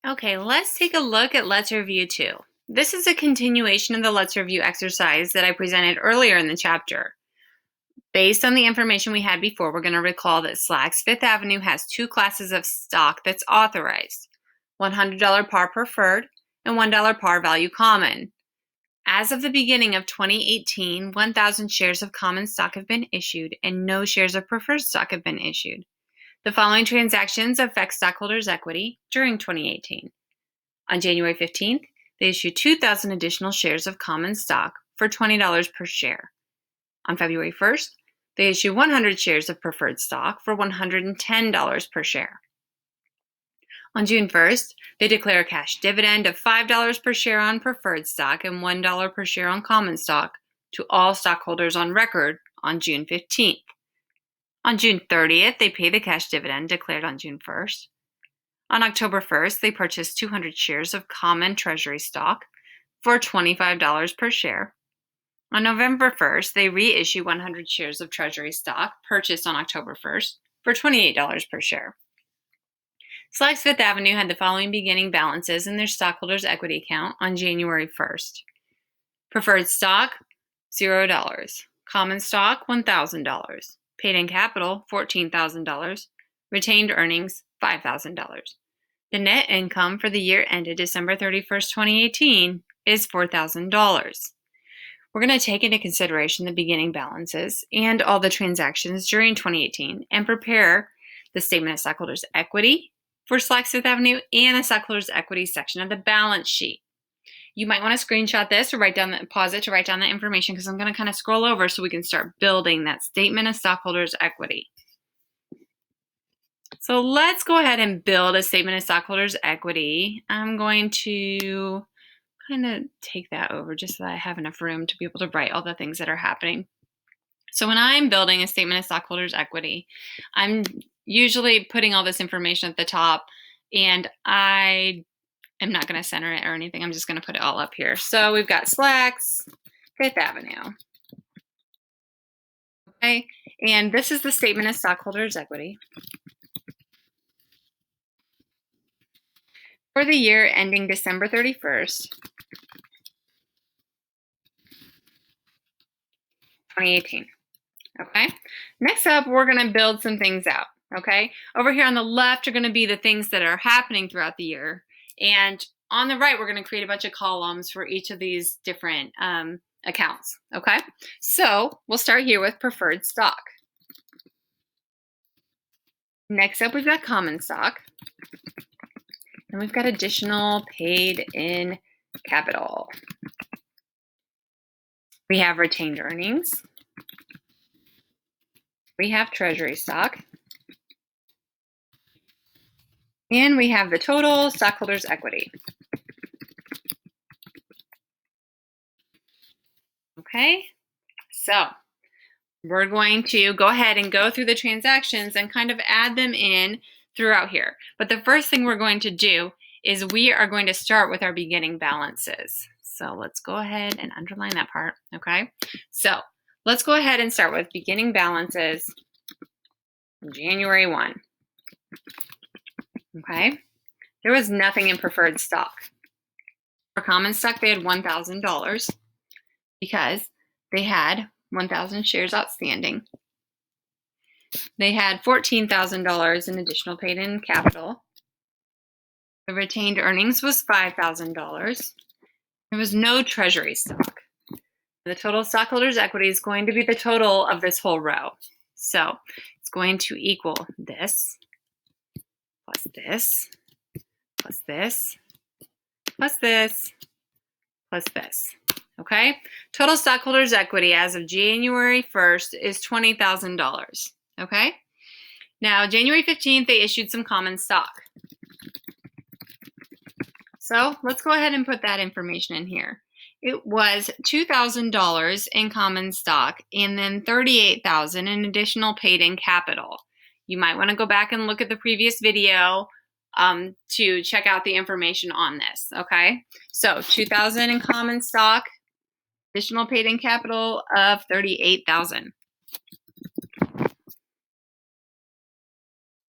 Okay, let's take a look at Let's Review 2. This is a continuation of the Let's Review exercise that I presented earlier in the chapter. Based on the information we had before, we're going to recall that SLAC's Fifth Avenue has two classes of stock that's authorized, $100 par preferred and $1 par value common. As of the beginning of 2018, 1,000 shares of common stock have been issued and no shares of preferred stock have been issued. The following transactions affect stockholders' equity during 2018. On January 15th, they issued 2,000 additional shares of common stock for $20 per share. On February 1st, they issued 100 shares of preferred stock for $110 per share. On June 1st, they declare a cash dividend of $5 per share on preferred stock and $1 per share on common stock to all stockholders on record on June 15th. On June 30th, they pay the cash dividend declared on June 1st. On October 1st, they purchased 200 shares of common treasury stock for $25 per share. On November 1st, they reissue 100 shares of treasury stock purchased on October 1st for $28 per share. SLAC's Fifth Avenue had the following beginning balances in their stockholders' equity account on January 1st. Preferred stock, $0. Common stock, $1,000. Paid-in capital, $14,000. Retained earnings, $5,000. The net income for the year ended December 31st, 2018 is $4,000. We're going to take into consideration the beginning balances and all the transactions during 2018 and prepare the statement of stockholders' equity for SLAC's Fifth Avenue and the stockholders' equity section of the balance sheet. You might want to screenshot this or pause it to write down the information because I'm going to kind of scroll over so we can start building that statement of stockholders' equity. So let's go ahead and build a statement of stockholders' equity. I'm going to kind of take that over just so that I have enough room to be able to write all the things that are happening. So when I'm building a statement of stockholders' equity, I'm usually putting all this information at the top, and I'm not going to center it or anything. I'm just going to put it all up here. So we've got SLAC's Fifth Avenue. Okay, and this is the statement of stockholders' equity for the year ending December 31st, 2018. Okay, next up, we're going to build some things out. Okay, over here on the left are going to be the things that are happening throughout the year. And on the right, we're going to create a bunch of columns for each of these different accounts. Okay, so we'll start here with preferred stock. Next up, we've got common stock. And we've got additional paid-in capital. We have retained earnings. We have treasury stock. And we have the total stockholders' equity. Okay, so we're going to go ahead and go through the transactions and kind of add them in throughout here. But the first thing we're going to do is we are going to start with our beginning balances. So let's go ahead and underline that part, okay? So let's go ahead and start with beginning balances January 1. Okay, there was nothing in preferred stock. For common stock, they had $1,000 because they had 1,000 shares outstanding. They had $14,000 in additional paid-in capital. The retained earnings was $5,000. There was no treasury stock. The total stockholders' equity is going to be the total of this whole row. So it's going to equal this, plus this, plus this, plus this, plus this. Okay? Total stockholders' equity as of January 1st is $20,000. Okay? Now, January 15th, they issued some common stock. So let's go ahead and put that information in here. It was $2,000 in common stock and then $38,000 in additional paid-in capital. You might want to go back and look at the previous video to check out the information on this, okay? So $2,000 in common stock, additional paid-in capital of $38,000.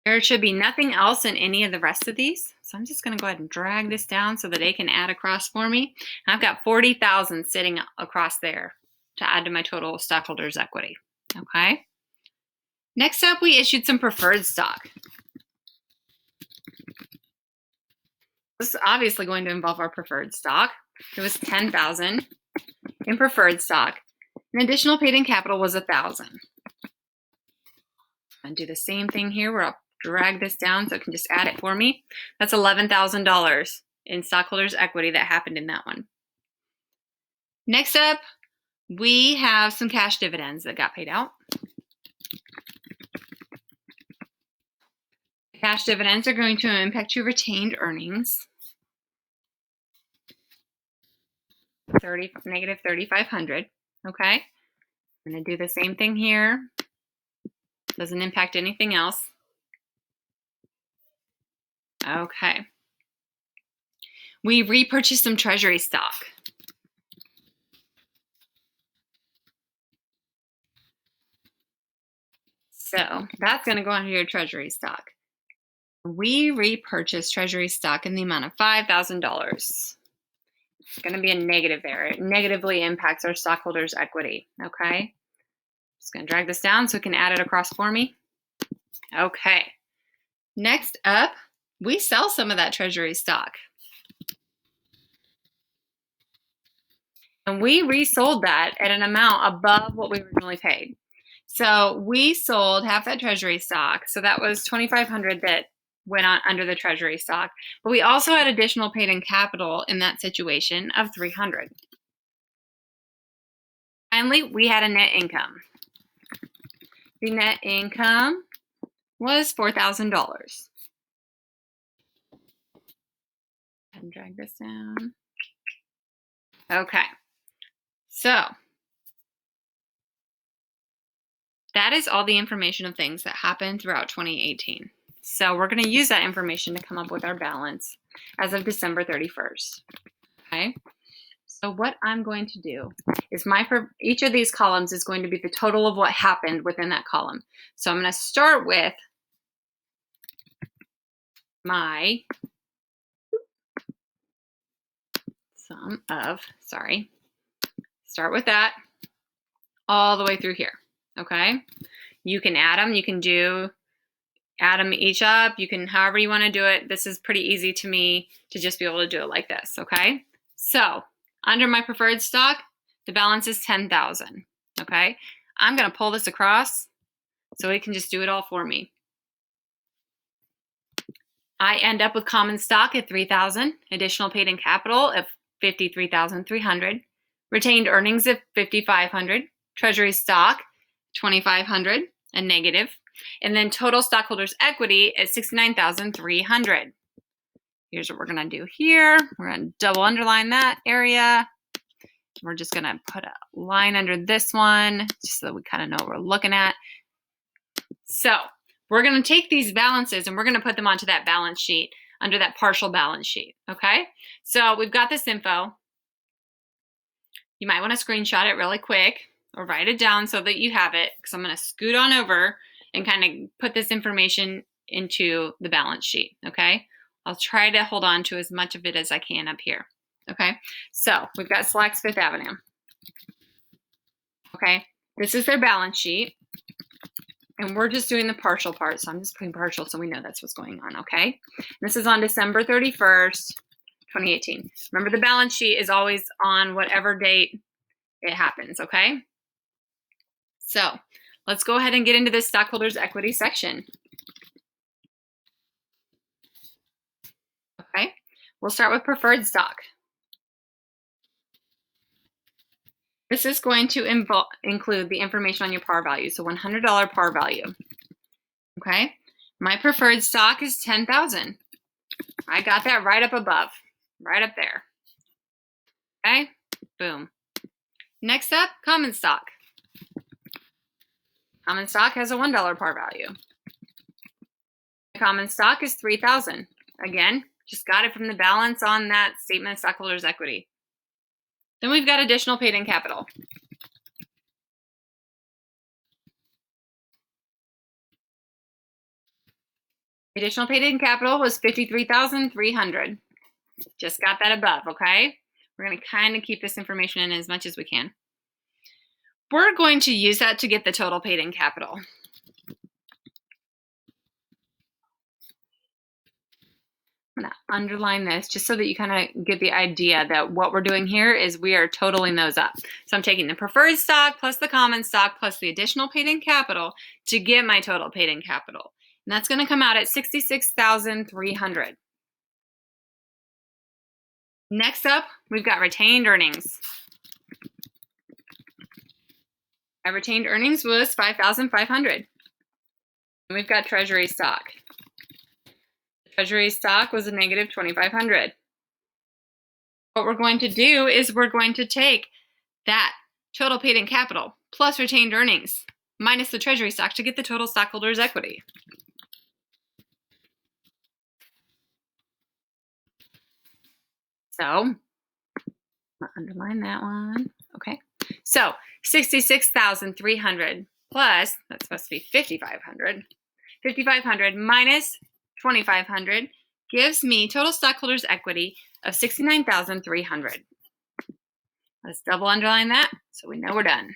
There should be nothing else in any of the rest of these. So I'm just going to go ahead and drag this down so that they can add across for me. And I've got 40,000 sitting across there to add to my total stockholders' equity. Okay. Next up, we issued some preferred stock. This is obviously going to involve our preferred stock. It was 10,000 in preferred stock. An additional paid-in capital was 1,000. And do the same thing here where I'll drag this down so it can just add it for me. That's $11,000 in stockholders' equity that happened in that one. Next up, we have some cash dividends that got paid out. Cash dividends are going to impact your retained earnings. Negative 3,500. Okay. I'm going to do the same thing here. Doesn't impact anything else. Okay. We repurchased some treasury stock. So that's going to go under your treasury stock. We repurchased treasury stock in the amount of $5,000. It's going to be a negative there. It negatively impacts our stockholders' equity. Okay. Just going to drag this down so it can add it across for me. Okay. Next up, we sell some of that treasury stock. And we resold that at an amount above what we originally paid. So we sold half that treasury stock. So that was $2,500 that went on under the treasury stock. But we also had additional paid-in capital in that situation of $300. Finally, we had a net income. The net income was $4,000. And drag this down. Okay. So that is all the information of things that happened throughout 2018. So we're going to use that information to come up with our balance as of December 31st. Okay. So what I'm going to do is each of these columns is going to be the total of what happened within that column. So I'm going to start with my start with that all the way through here. Okay. You can add them. You can add them each up. You can, however you want to do it. This is pretty easy to me to just be able to do it like this. Okay. So under my preferred stock, the balance is 10,000. Okay. I'm going to pull this across so it can just do it all for me. I end up with common stock at 3,000, additional paid-in capital of 53,300, retained earnings of 5,500, treasury stock 2,500 and negative, and then total stockholders equity at 69,300. Here's what we're going to do here. We're going to double underline that area. We're just going to put a line under this one just so that we kind of know what we're looking at. So we're going to take these balances and we're going to put them onto that balance sheet under that partial balance sheet. Okay. So we've got this info. You might want to screenshot it really quick or write it down so that you have it, because I'm going to scoot on over and kind of put this information into the balance sheet. Okay. I'll try to hold on to as much of it as I can up here. Okay. So we've got Slacks Fifth Avenue. Okay. This is their balance sheet. And we're just doing the partial part. So I'm just putting partial so we know that's what's going on. Okay. This is on December 31st, 2018. Remember, the balance sheet is always on whatever date it happens. Okay. So let's go ahead and get into this stockholders equity section. Okay. We'll start with preferred stock. This is going to include the information on your par value. So $100 par value. Okay. My preferred stock is 10,000. I got that right up above, right up there. Okay. Boom. Next up, common stock. Common stock has a $1 par value. Common stock is 3,000. Again, just got it from the balance on that statement of stockholders' equity. Then we've got additional paid-in capital. Additional paid-in capital was $53,300. Just got that above, okay? We're going to kind of keep this information in as much as we can. We're going to use that to get the total paid-in capital. I'm going to underline this just so that you kind of get the idea that what we're doing here is we are totaling those up. So I'm taking the preferred stock plus the common stock plus the additional paid-in capital to get my total paid-in capital. And that's going to come out at $66,300. Next up, we've got retained earnings. Our retained earnings was $5,500. And we've got treasury stock. Treasury stock was a negative $2,500. What we're going to do is we're going to take that total paid-in capital plus retained earnings minus the treasury stock to get the total stockholders' equity. So, I'll underline that one. Okay. So, $66,300 plus, that's supposed to be $5,500. $5,500 minus $2,500 gives me total stockholders' equity of $69,300. Let's double underline that so we know we're done.